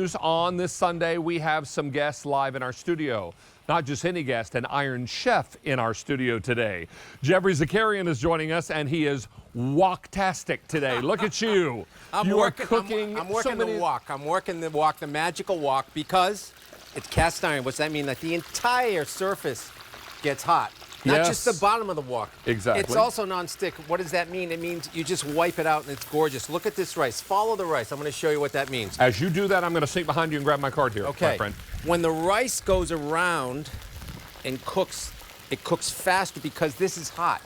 news on this Sunday. We have some guests live in our studio. Not just any guest, an Iron Chef in our studio today. Geoffrey Zakarian is joining us, and he is wok-tastic today. Look at you. I'm working the wok. I'm working the wok, the magical wok, because it's cast iron. What's that mean? That the entire surface gets hot. Not just the bottom of the wok. Exactly. It's also non-stick. What does that mean? It means you just wipe it out and it's gorgeous. Look at this rice. Follow the rice. I'm going to show you what that means. As you do that, I'm going to sneak behind you and grab my card here, my friend. When the rice goes around and cooks, it cooks faster because this is hot.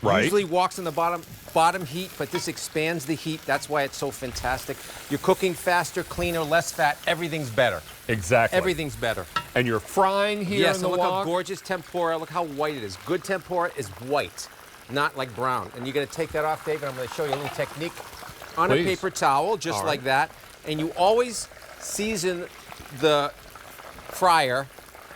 Right. Usually woks in the bottom heat, but this expands the heat. That's why it's so fantastic. You're cooking faster, cleaner, less fat. Everything's better. Exactly. Everything's better. And you're frying here in the wok. Look how gorgeous tempura. Look how white it is. Good tempura is white, not like brown. And you're going to take that off, David. I'm going to show you a little technique on a paper towel, just like that. And you always season the fryer.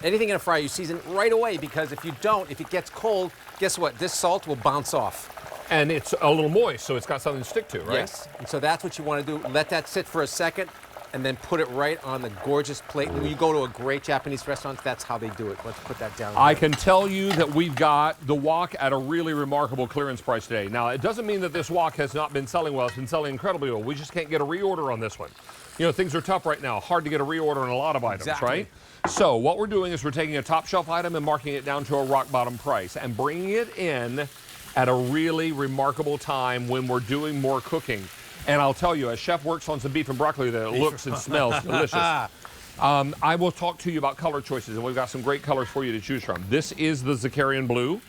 Anything in a fryer, you season right away, because if you don't, if it gets cold, guess what? This salt will bounce off. And it's a little moist, so it's got something to stick to, right? Yes. And so that's what you want to do. Let that sit for a second, and then put it right on the gorgeous plate. And when you go to a great Japanese restaurant, that's how they do it. Let's put that down. I can tell you that we've got the wok at a really remarkable clearance price today. Now, it doesn't mean that this wok has not been selling well. It's been selling incredibly well. We just can't get a reorder on this one. You know, things are tough right now. Hard to get a reorder on a lot of items, right? So what we're doing is we're taking a top shelf item and marking it down to a rock bottom price and bringing it in at a really remarkable time when we're doing more cooking. And I'll tell you, a chef works on some beef and broccoli that looks and smells delicious. I will talk to you about color choices, and we've got some great colors for you to choose from. This is the Zakarian Blue.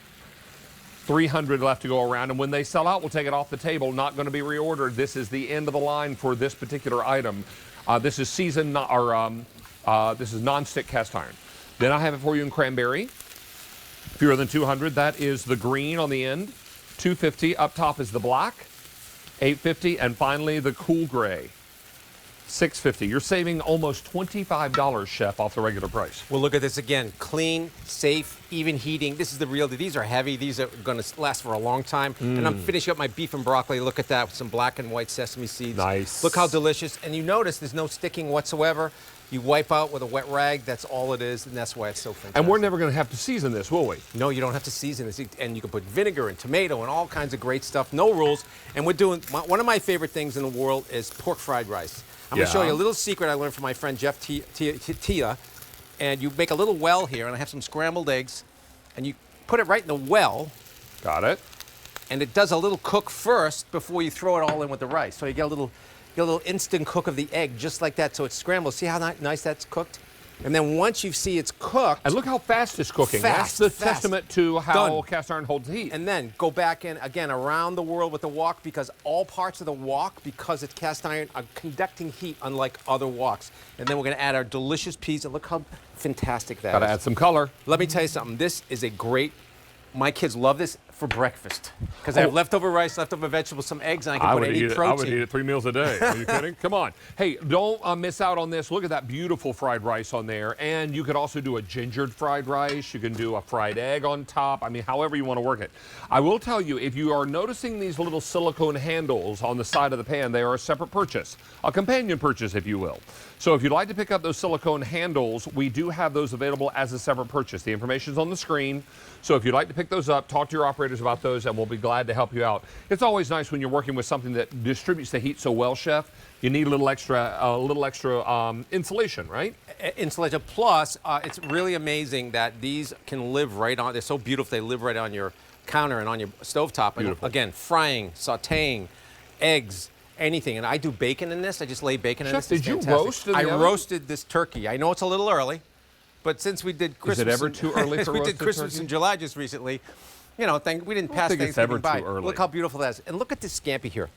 300 left to go around, and when they sell out, we'll take it off the table. Not going to be reordered. This is the end of the line for this particular item. This is this is non-stick cast iron. Then I have it for you in cranberry. Fewer than 200. That is the green on the end. 250. Up top is the black. 850. And finally, the cool gray. 650. You're saving almost $25, Chef, off the regular price. Well, look at this again. Clean, safe, even heating. This is the real deal. These are heavy. These are going to last for a long time. And I'm finishing up my beef and broccoli. Look at that with some black and white sesame seeds. Nice. Look how delicious. And you notice there's no sticking whatsoever. You wipe out with a wet rag. That's all it is, and that's why it's so fantastic. And we're never going to have to season this, will we? No, you don't have to season this. And you can put vinegar and tomato and all kinds of great stuff. No rules. And we're doing, one of my favorite things in the world is pork fried rice. I'm going to show you a little secret I learned from my friend Jeff Tia. And you make a little well here, and I have some scrambled eggs, and you put it right in the well. Got it. And it does a little cook first before you throw it all in with the rice. So you get a little instant cook of the egg, just like that, so it's scrambled. See how nice that's cooked? And then once you see it's cooked... And look how fast it's cooking. That's the testament to how cast iron holds heat. And then go back in, again, around the world with the wok, because all parts of the wok, because it's cast iron, are conducting heat unlike other woks. And then we're going to add our delicious peas, and look how fantastic that is. Gotta add some color. Let me tell you something. This is a great... My kids love this for breakfast, because I have leftover rice, leftover vegetables, some eggs, and I can put any protein. I would eat it 3 meals a day. Are you kidding? Come on. Hey, don't miss out on this. Look at that beautiful fried rice on there. And you could also do a gingered fried rice. You can do a fried egg on top. I mean, however you want to work it. I will tell you, if you are noticing these little silicone handles on the side of the pan, they are a separate purchase, a companion purchase, if you will. So if you'd like to pick up those silicone handles, we do have those available as a separate purchase. The information's on the screen. So if you'd like to pick those up, talk to your operators about those, and we'll be glad to help you out. It's always nice when you're working with something that distributes the heat so well, Chef. You need a little extra insulation, right? Insulation. Plus, it's really amazing that these can live right on. They're so beautiful. They live right on your counter and on your stovetop. Beautiful. And again, frying, sautéing, eggs. Anything. And I do bacon in this. I just lay bacon in this. Chef, did you roast in the oven? I roasted this turkey. I know it's a little early, but since we did Christmas... Is it ever too early for we did Christmas turkey? in July just recently, you know, we didn't pass Thanksgiving by. Look how beautiful that is. And look at this scampi here.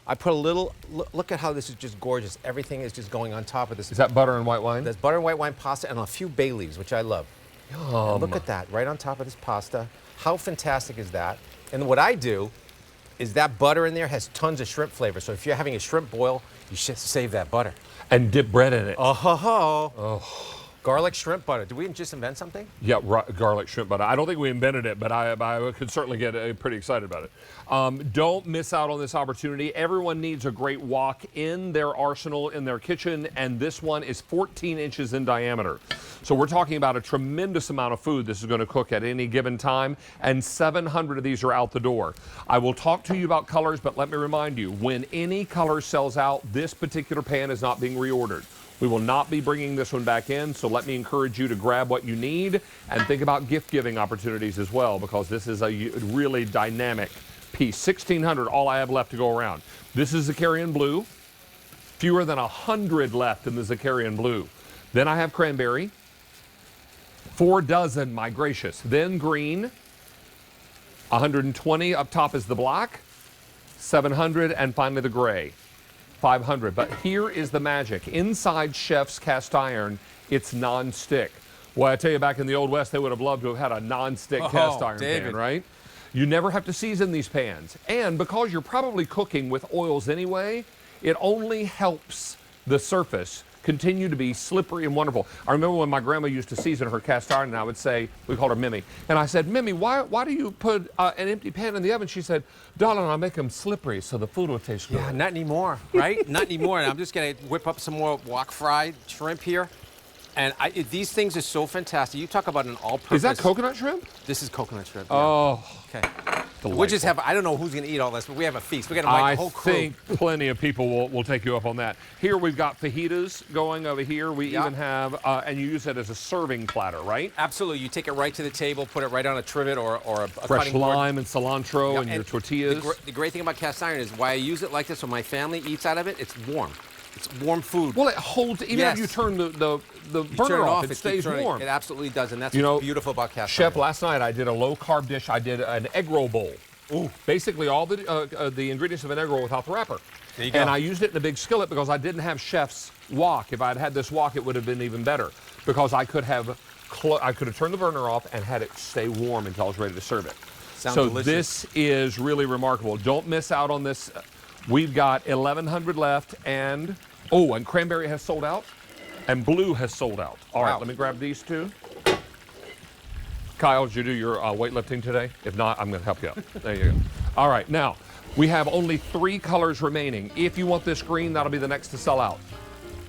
I put a little... Look at how this is just gorgeous. Everything is just going on top of this. Is that butter and white wine? There's butter and white wine pasta and a few bay leaves, which I love. And look at that, right on top of this pasta. How fantastic is that? And what I do is that butter in there has tons of shrimp flavor. So if you're having a shrimp boil, you should save that butter. And dip bread in it. Oh. Garlic shrimp butter. Did we just invent something? Yeah, garlic shrimp butter. I don't think we invented it, but I could certainly get pretty excited about it. Don't miss out on this opportunity. Everyone needs a great wok in their arsenal, in their kitchen, and this one is 14 inches in diameter. So we're talking about a tremendous amount of food this is going to cook at any given time, and 700 of these are out the door. I will talk to you about colors, but let me remind you, when any color sells out, this particular pan is not being reordered. We will not be bringing this one back in, so let me encourage you to grab what you need and think about gift-giving opportunities as well, because this is a really dynamic piece. 1,600, all I have left to go around. This is Zakarian Blue. Fewer than 100 left in the Zakarian Blue. Then I have Cranberry. 4 dozen, my gracious. Then Green. 120, up top is the Black. 700, and finally the Gray. 500. But here is the magic. Inside Chef's cast iron, it's non-stick. Well, I tell you, back in the Old West, they would have loved to have had a non-stick cast iron pan, right? You never have to season these pans. And because you're probably cooking with oils anyway, it only helps the surface continue to be slippery and wonderful. I remember when my grandma used to season her cast iron, and I would say, we called her Mimi, and I said, Mimi, why do you put an empty pan in the oven? She said, darling, I make them slippery so the food will taste good. Yeah, not anymore, right? Not anymore. And I'm just going to whip up some more wok fried shrimp here. And these things are so fantastic. You talk about an all-purpose. Is that coconut shrimp? This is coconut shrimp. Yeah. Oh. Okay. We'll just have, I don't know who's going to eat all this, but we have a feast. We got to invite the whole crew. I think plenty of people will take you up on that. Here we've got fajitas going over here. We even have, and you use it as a serving platter, right? Absolutely. You take it right to the table, put it right on a trivet or a fresh cutting board. lime and cilantro and your tortillas. The great thing about cast iron is why I use it like this when my family eats out of it, it's warm. It's warm food. Well, it holds, even if you turn the burner off, it stays warm. It absolutely does, and that's what's beautiful about cast iron. Chef, last night I did a low-carb dish. I did an egg roll bowl. Ooh. Basically all the ingredients of an egg roll without the wrapper. There you go. And I used it in a big skillet because I didn't have Chef's wok. If I had this wok, it would have been even better because I could have turned the burner off and had it stay warm until I was ready to serve it. Sounds so delicious. This is really remarkable. Don't miss out on this. We've got 1,100 left, and Cranberry has sold out, and Blue has sold out. All right, let me grab these two. Kyle, did you do your weightlifting today? If not, I'm going to help you out. There you go. All right, now, we have only 3 colors remaining. If you want this green, that'll be the next to sell out.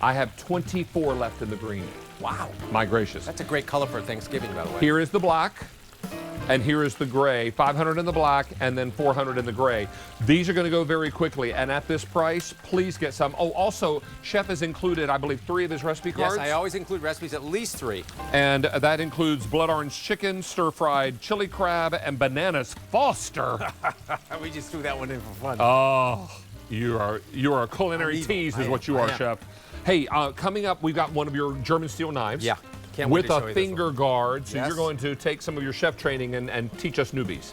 I have 24 left in the green. Wow. My gracious. That's a great color for Thanksgiving, by the way. Here is the Black, and here is the Gray. 500 in the Black, and then 400 in the Gray. These are going to go very quickly, and at this price, please get some. Oh, also, Chef has included, I believe, 3 of his recipe cards. Yes, I always include recipes, at least 3. And that includes blood orange chicken, stir-fried chili crab, and bananas Foster. We just threw that one in for fun. Oh, you are a culinary tease is what you are, Chef. Hey, coming up, we've got one of your German steel knives. Yeah. With a finger guard, so you're going to take some of your chef training and teach us newbies.